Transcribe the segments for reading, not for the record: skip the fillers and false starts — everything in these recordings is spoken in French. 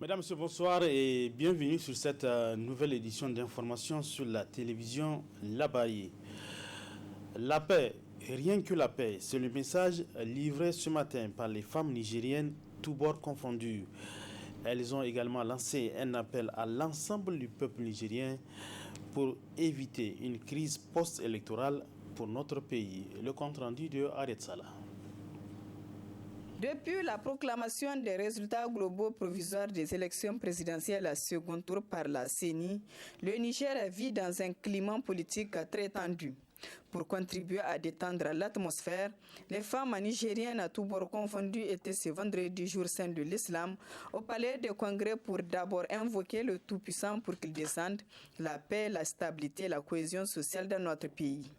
Mesdames, Messieurs, bonsoir et bienvenue sur cette nouvelle édition d'information sur la télévision Labaye. La paix, rien que la paix, c'est le message livré ce matin par les femmes nigériennes, tous bords confondus. Elles ont également lancé un appel à l'ensemble du peuple nigérien pour éviter une crise post-électorale pour notre pays. Le compte-rendu de Aret Salah. Depuis la proclamation des résultats globaux provisoires des élections présidentielles à second tour par la CENI, le Niger vit dans un climat politique très tendu. Pour contribuer à détendre l'atmosphère, les femmes nigériennes à tous bords confondus étaient ce vendredi jour saint de l'islam au palais de congrès pour d'abord invoquer le Tout-Puissant pour qu'il descende la paix, la stabilité et la cohésion sociale dans notre pays.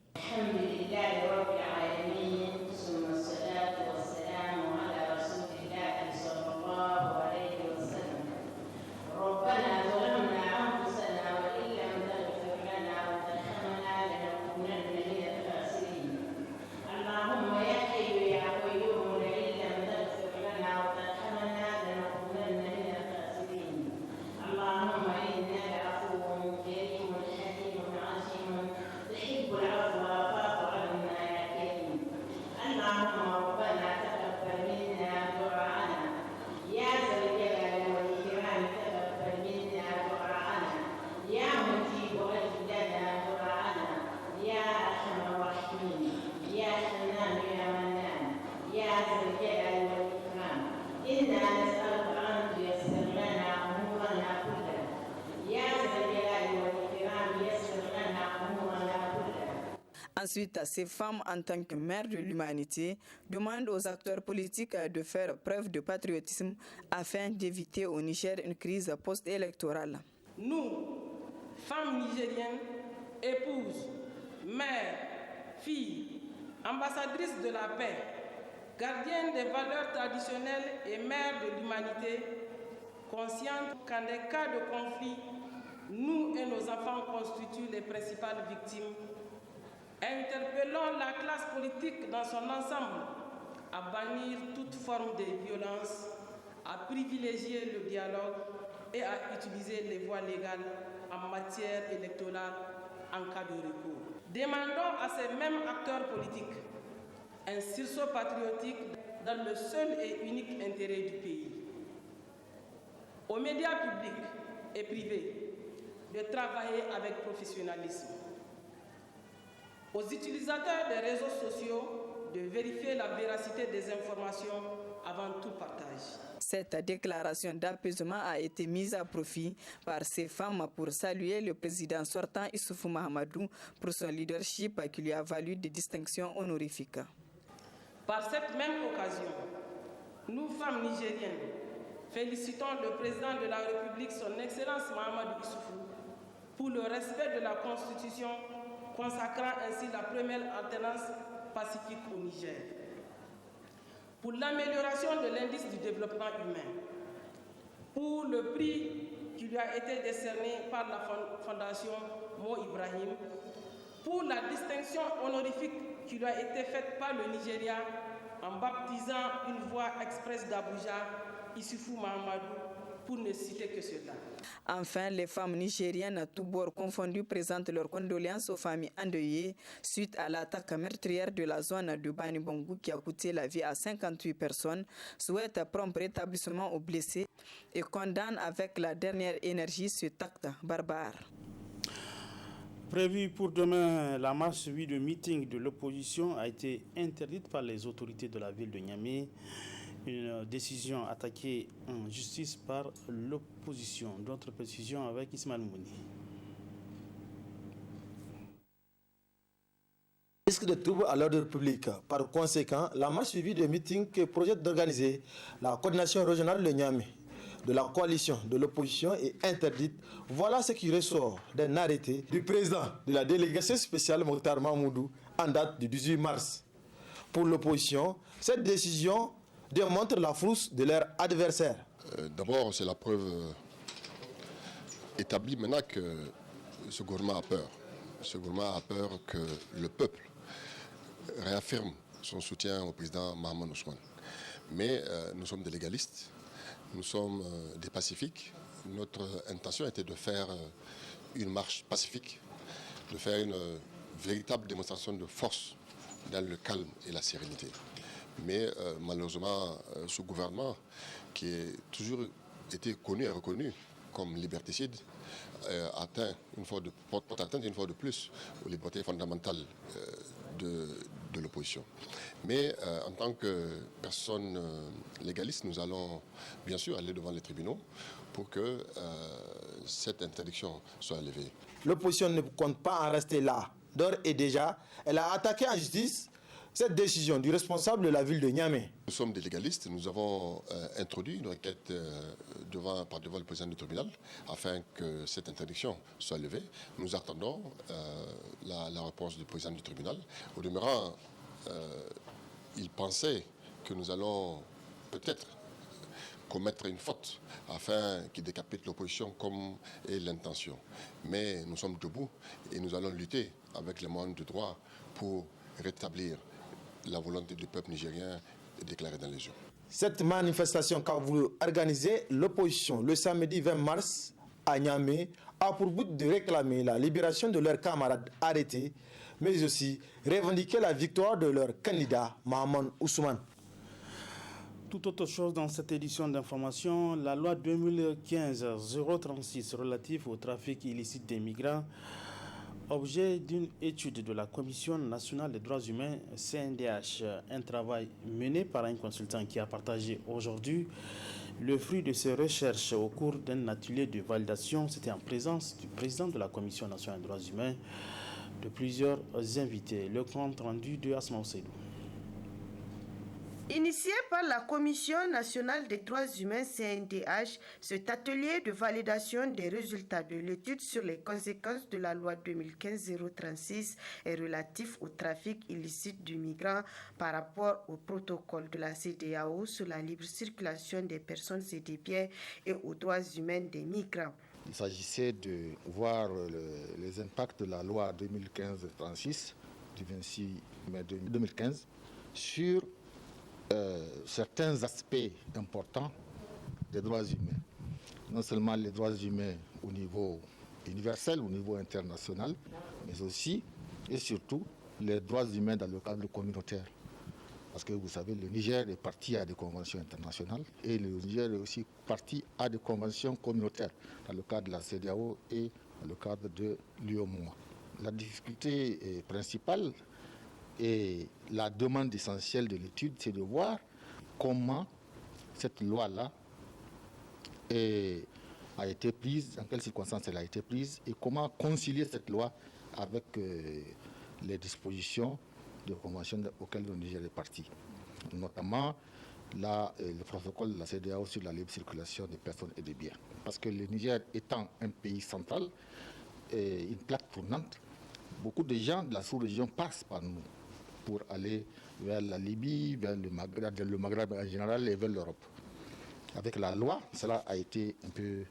Ensuite, ces femmes, en tant que mères de l'humanité, demandent aux acteurs politiques de faire preuve de patriotisme afin d'éviter au Niger une crise post-électorale. Nous, femmes nigériennes, épouses, mères, filles, ambassadrices de la paix, gardiennes des valeurs traditionnelles et mères de l'humanité, conscientes qu'en des cas de conflit, nous et nos enfants constituent les principales victimes. Interpellons la classe politique dans son ensemble à bannir toute forme de violence, à privilégier le dialogue et à utiliser les voies légales en matière électorale en cas de recours. Demandons à ces mêmes acteurs politiques un sursaut patriotique dans le seul et unique intérêt du pays. Aux médias publics et privés de travailler avec professionnalisme. Aux utilisateurs des réseaux sociaux de vérifier la véracité des informations avant tout partage. Cette déclaration d'apaisement a été mise à profit par ces femmes pour saluer le président sortant Issoufou Mahamadou pour son leadership qui lui a valu des distinctions honorifiques. Par cette même occasion, nous, femmes nigériennes, félicitons le président de la République, son Excellence Mahamadou Issoufou, pour le respect de la Constitution, consacrant ainsi la première alternance pacifique au Niger. Pour l'amélioration de l'indice du développement humain, pour le prix qui lui a été décerné par la Fondation Mo Ibrahim, pour la distinction honorifique qui lui a été faite par le Nigeria en baptisant une voie express d'Abuja, Issoufou Mahamadou, pour ne citer que cela. Enfin, les femmes nigériennes à tous bords confondus présentent leurs condoléances aux familles endeuillées suite à l'attaque meurtrière de la zone de Bani Bangou qui a coûté la vie à 58 personnes, souhaitent prompt rétablissement aux blessés et condamnent avec la dernière énergie cet acte barbare. Prévue pour demain, la marche suivie de meeting de l'opposition a été interdite par les autorités de la ville de Niamey. Une décision attaquée en justice par l'opposition. D'autres précisions avec Ismaël Mouni. Risque de troubles à l'ordre public. Par conséquent, la marche suivie de meeting que projette d'organiser la coordination régionale de Niamey de la coalition de l'opposition est interdite. Voilà ce qui ressort d'un arrêté du président de la délégation spéciale Mokhtar Mahmoudou en date du 18 mars. Pour l'opposition, cette décision démontrent la frousse de leurs adversaires. D'abord, c'est la preuve établie maintenant que ce gouvernement a peur. Ce gouvernement a peur que le peuple réaffirme son soutien au président Mahamadou Ousmane. Mais nous sommes des légalistes, nous sommes des pacifiques. Notre intention était de faire une marche pacifique, de faire une véritable démonstration de force dans le calme et la sérénité. Mais malheureusement, ce gouvernement, qui a toujours été connu et reconnu comme liberticide, atteint porte atteinte une fois de plus aux libertés fondamentales de l'opposition. Mais en tant que personne légaliste, nous allons bien sûr aller devant les tribunaux pour que cette interdiction soit levée. L'opposition ne compte pas en rester là. D'ores et déjà, elle a attaqué en justice cette décision du responsable de la ville de Niamey. Nous sommes des légalistes, nous avons introduit une requête devant le président du tribunal afin que cette interdiction soit levée. Nous attendons la réponse du président du tribunal. Au demeurant, il pensait que nous allons peut-être commettre une faute afin qu'il décapite l'opposition comme est l'intention. Mais nous sommes debout et nous allons lutter avec les moyens de droit pour rétablir la volonté du peuple nigérien déclarée dans les urnes. Cette manifestation qu'a voulu organiser l'opposition le samedi 20 mars à Niamey a pour but de réclamer la libération de leurs camarades arrêtés, mais aussi revendiquer la victoire de leur candidat Mahamadou Ousmane. Tout autre chose dans cette édition d'information, la loi 2015-036 relative au trafic illicite des migrants, objet d'une étude de la Commission nationale des droits humains, CNDH, un travail mené par un consultant qui a partagé aujourd'hui le fruit de ses recherches au cours d'un atelier de validation. C'était en présence du président de la Commission nationale des droits humains, de plusieurs invités. Le compte rendu de Asma Seydou. Initié par la Commission nationale des droits humains CNDH, cet atelier de validation des résultats de l'étude sur les conséquences de la loi 2015-036 est relatif au trafic illicite de migrants par rapport au protocole de la CEDEAO sur la libre circulation des personnes et des biens et aux droits humains des migrants. Il s'agissait de voir les impacts de la loi 2015-36 du 26 mai 2015 sur certains aspects importants des droits humains. Non seulement les droits humains au niveau universel, au niveau international, mais aussi et surtout les droits humains dans le cadre communautaire. Parce que vous savez, le Niger est parti à des conventions internationales et le Niger est aussi parti à des conventions communautaires dans le cadre de la CEDEAO et dans le cadre de l'UOMOA. La difficulté principale et la demande essentielle de l'étude, c'est de voir comment cette loi-là a été prise, dans quelles circonstances elle a été prise, et comment concilier cette loi avec les dispositions de convention auxquelles le Niger est parti. Notamment le protocole de la CEDEAO sur la libre circulation des personnes et des biens. Parce que le Niger étant un pays central, une plaque tournante, beaucoup de gens de la sous-région passent par nous pour aller vers la Libye, vers le Maghreb en général et vers l'Europe. Avec la loi, cela a été un peu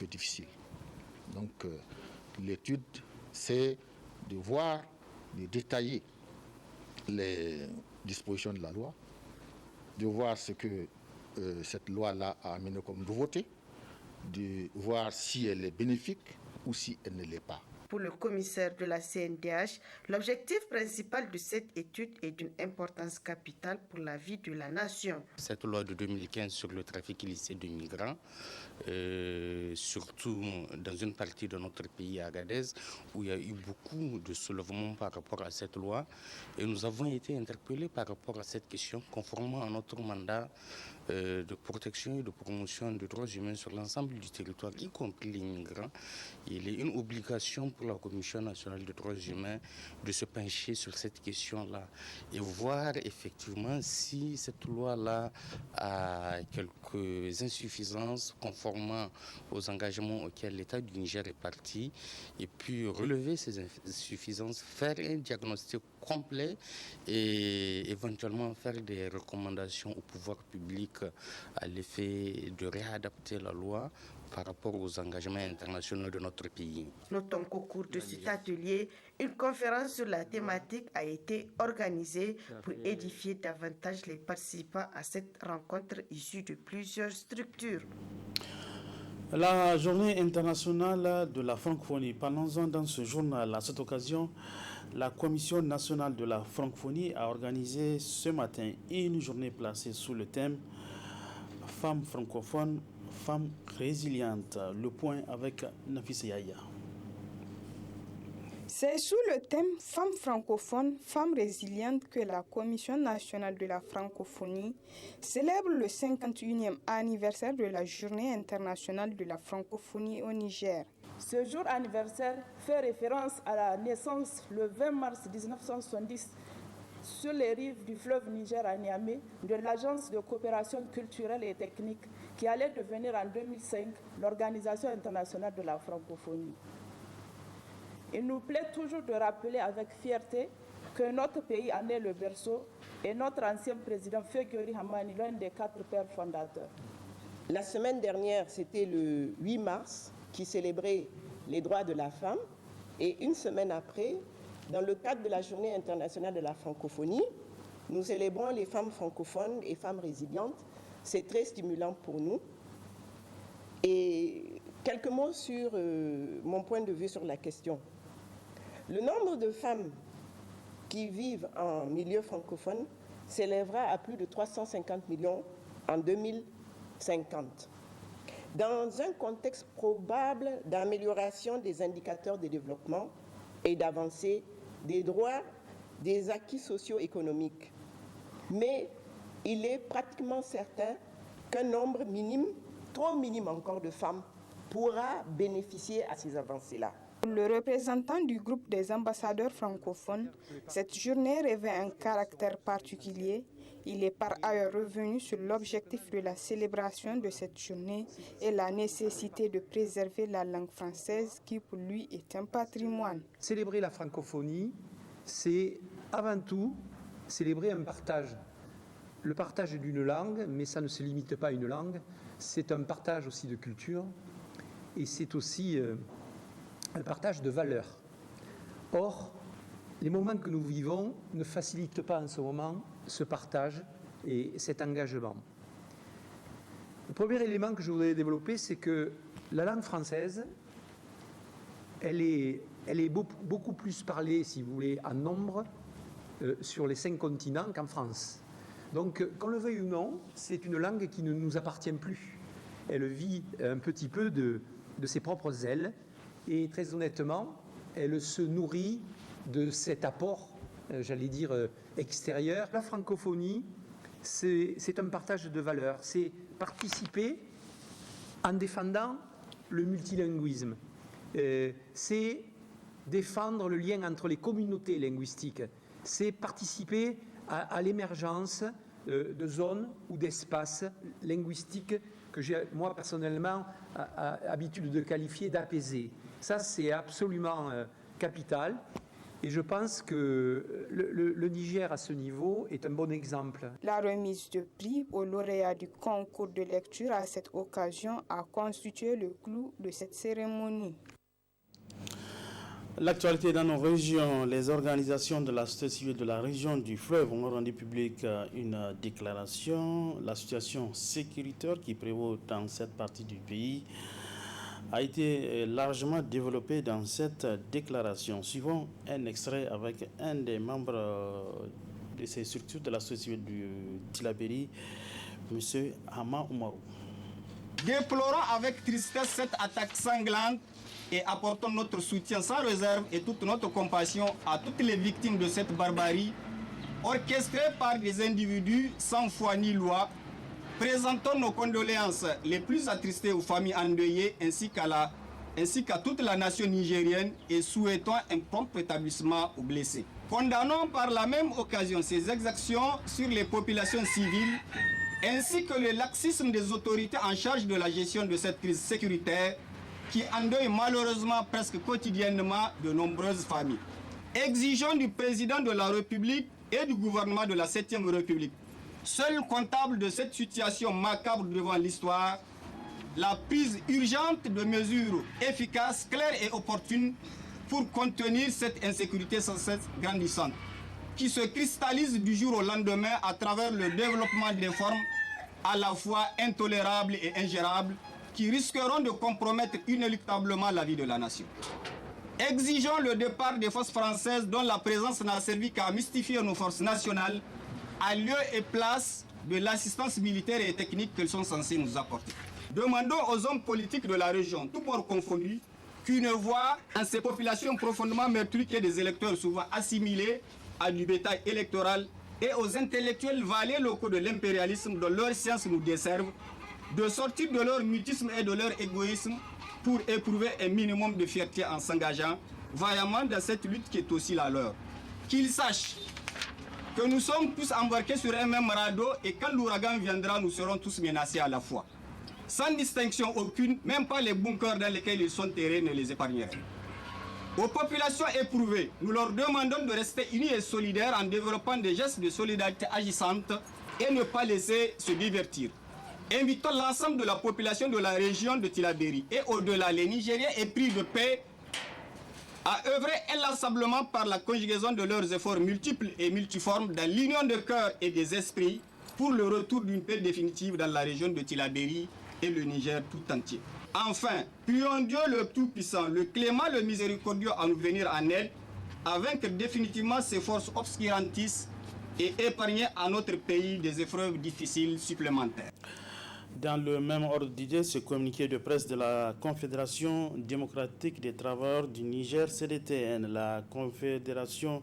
difficile. Donc l'étude, c'est de voir, de détailler les dispositions de la loi, de voir ce que cette loi-là a amené comme nouveauté, de voir si elle est bénéfique ou si elle ne l'est pas. Pour le commissaire de la CNDH, l'objectif principal de cette étude est d'une importance capitale pour la vie de la nation. Cette loi de 2015 sur le trafic illicite de migrants, surtout dans une partie de notre pays, Agadez, où il y a eu beaucoup de soulèvements par rapport à cette loi. Et nous avons été interpellés par rapport à cette question, conformément à notre mandat de protection et de promotion des droits humains sur l'ensemble du territoire, y compris les migrants. Il est une obligation pour la Commission nationale des droits humains de se pencher sur cette question-là et voir effectivement si cette loi-là a quelques insuffisances conformément aux engagements auxquels l'État du Niger est parti, et puis relever ces insuffisances, faire un diagnostic complet et éventuellement faire des recommandations au pouvoir public à l'effet de réadapter la loi par rapport aux engagements internationaux de notre pays. Notons qu'au cours de cet atelier, une conférence sur la thématique a été organisée pour édifier davantage les participants à cette rencontre issue de plusieurs structures. La journée internationale de la francophonie. Parlons-en dans ce journal. À cette occasion, la Commission nationale de la francophonie a organisé ce matin une journée placée sous le thème « Femmes francophones, femmes résilientes ». Le point avec Nafisa Yaya. C'est sous le thème « Femmes francophones, femmes résilientes » que la Commission nationale de la francophonie célèbre le 51e anniversaire de la Journée internationale de la francophonie au Niger. Ce jour anniversaire fait référence à la naissance le 20 mars 1970 sur les rives du fleuve Niger à Niamey de l'Agence de coopération culturelle et technique qui allait devenir en 2005 l'Organisation internationale de la francophonie. Il nous plaît toujours de rappeler avec fierté que notre pays en est le berceau et notre ancien président Fegori Hamani, l'un des 4 pères fondateurs. La semaine dernière, c'était le 8 mars qui célébrait les droits de la femme, et une semaine après, dans le cadre de la Journée internationale de la francophonie, nous célébrons les femmes francophones et femmes résilientes. C'est très stimulant pour nous. Et quelques mots sur mon point de vue sur la question. Le nombre de femmes qui vivent en milieu francophone s'élèvera à plus de 350 millions en 2050. Dans un contexte probable d'amélioration des indicateurs de développement et d'avancée des droits, des acquis socio-économiques. Mais il est pratiquement certain qu'un nombre minime, trop minime encore de femmes, pourra bénéficier à ces avancées-là. Pour le représentant du groupe des ambassadeurs francophones, cette journée revêt un caractère particulier. Il est par ailleurs revenu sur l'objectif de la célébration de cette journée et la nécessité de préserver la langue française qui pour lui est un patrimoine. Célébrer la francophonie, c'est avant tout célébrer un partage. Le partage d'une langue, mais ça ne se limite pas à une langue, c'est un partage aussi de culture et c'est aussi un partage de valeurs. Or, les moments que nous vivons ne facilitent pas en ce moment ce partage et cet engagement. Le premier élément que je voudrais développer, c'est que la langue française, elle est beaucoup plus parlée, si vous voulez, en nombre sur les 5 continents qu'en France. Donc, qu'on le veuille ou non, c'est une langue qui ne nous appartient plus. Elle vit un petit peu de ses propres ailes et très honnêtement, elle se nourrit de cet apport, j'allais dire, extérieur. La francophonie, c'est un partage de valeurs, c'est participer en défendant le multilinguisme, c'est défendre le lien entre les communautés linguistiques, c'est participer à l'émergence de zones ou d'espaces linguistiques que j'ai, moi, personnellement, habitude de qualifier d'apaisés. Ça, c'est absolument capital. Et je pense que le Niger, à ce niveau, est un bon exemple. La remise de prix aux lauréats du concours de lecture à cette occasion a constitué le clou de cette cérémonie. L'actualité dans nos régions, les organisations de la société civile de la région du fleuve ont rendu publique une déclaration. La situation sécuritaire qui prévaut dans cette partie du pays a été largement développée dans cette déclaration. Suivons un extrait avec un des membres de ces structures de la société civile du Tillabéri, M. Hama Oumarou. Déplorons avec tristesse cette attaque sanglante et apportons notre soutien sans réserve et toute notre compassion à toutes les victimes de cette barbarie orchestrée par des individus sans foi ni loi. Présentons nos condoléances les plus attristées aux familles endeuillées ainsi qu'à la ainsi qu'à toute la nation nigérienne et souhaitons un prompt rétablissement aux blessés. Condamnons par la même occasion ces exactions sur les populations civiles ainsi que le laxisme des autorités en charge de la gestion de cette crise sécuritaire qui endeuille malheureusement presque quotidiennement de nombreuses familles. Exigeons du président de la République et du gouvernement de la 7e République, seul comptable de cette situation macabre devant l'histoire, la prise urgente de mesures efficaces, claires et opportunes pour contenir cette insécurité sans cesse grandissante, qui se cristallise du jour au lendemain à travers le développement des formes à la fois intolérables et ingérables, qui risqueront de compromettre inéluctablement la vie de la nation. Exigeons le départ des forces françaises dont la présence n'a servi qu'à mystifier nos forces nationales à lieu et place de l'assistance militaire et technique qu'elles sont censées nous apporter. Demandons aux hommes politiques de la région, tout bord confondus, qui ne voient en ces populations profondément meurtries que des électeurs souvent assimilés à du bétail électoral et aux intellectuels valets locaux de l'impérialisme dont leur science nous desservent, de sortir de leur mutisme et de leur égoïsme pour éprouver un minimum de fierté en s'engageant vaillamment dans cette lutte qui est aussi la leur. Qu'ils sachent que nous sommes tous embarqués sur un même radeau et quand l'ouragan viendra, nous serons tous menacés à la fois. Sans distinction aucune, même pas les bunkers dans lesquels ils sont terrés ne les épargneraient. Aux populations éprouvées, nous leur demandons de rester unis et solidaires en développant des gestes de solidarité agissantes et ne pas laisser se divertir. Invitons l'ensemble de la population de la région de Tillabéri et au-delà les Nigériens épris de paix à œuvrer inlassablement par la conjugaison de leurs efforts multiples et multiformes dans l'union de cœur et des esprits pour le retour d'une paix définitive dans la région de Tillabéri et le Niger tout entier. Enfin, prions Dieu le Tout-Puissant, le Clément, le Miséricordieux à nous venir en aide, à vaincre définitivement ces forces obscurantistes et épargner à notre pays des épreuves difficiles supplémentaires. Dans le même ordre d'idées, ce communiqué de presse de la Confédération démocratique des travailleurs du Niger, CDTN, la Confédération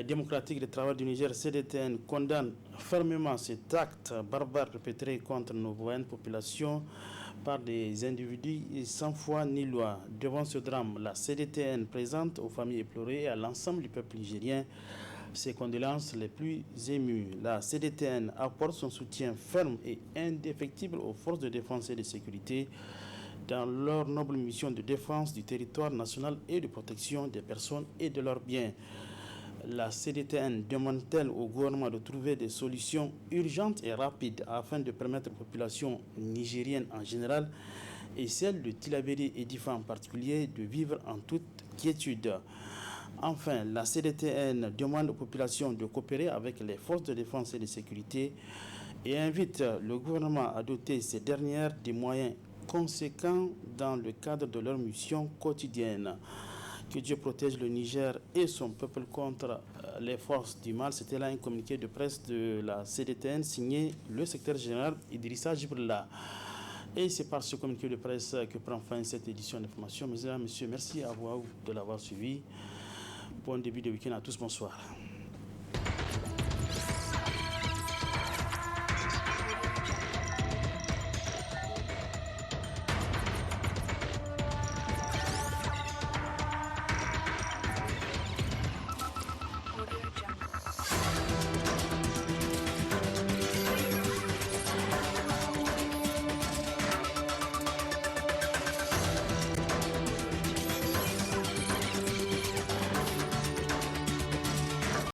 démocratique des travailleurs du Niger, CDTN, condamne fermement cet acte barbare perpétré contre nos voisines populations par des individus sans foi ni loi. Devant ce drame, la CDTN présente aux familles éplorées et à l'ensemble du peuple nigérien ses condoléances les plus émues. La CDTN apporte son soutien ferme et indéfectible aux forces de défense et de sécurité dans leur noble mission de défense du territoire national et de protection des personnes et de leurs biens. La CDTN demande-t-elle au gouvernement de trouver des solutions urgentes et rapides afin de permettre aux populations nigériennes en général et celles de Tillabéri et d'Ifa en particulier de vivre en toute quiétude. Enfin, la CDTN demande aux populations de coopérer avec les forces de défense et de sécurité et invite le gouvernement à doter ces dernières des moyens conséquents dans le cadre de leur mission quotidienne. Que Dieu protège le Niger et son peuple contre les forces du mal. C'était là un communiqué de presse de la CDTN signé le secrétaire général Idrissa Djibrila. Et c'est par ce communiqué de presse que prend fin cette édition d'information. Mesdames et messieurs, merci à vous de l'avoir suivi. Bon début de week-end à tous, bonsoir.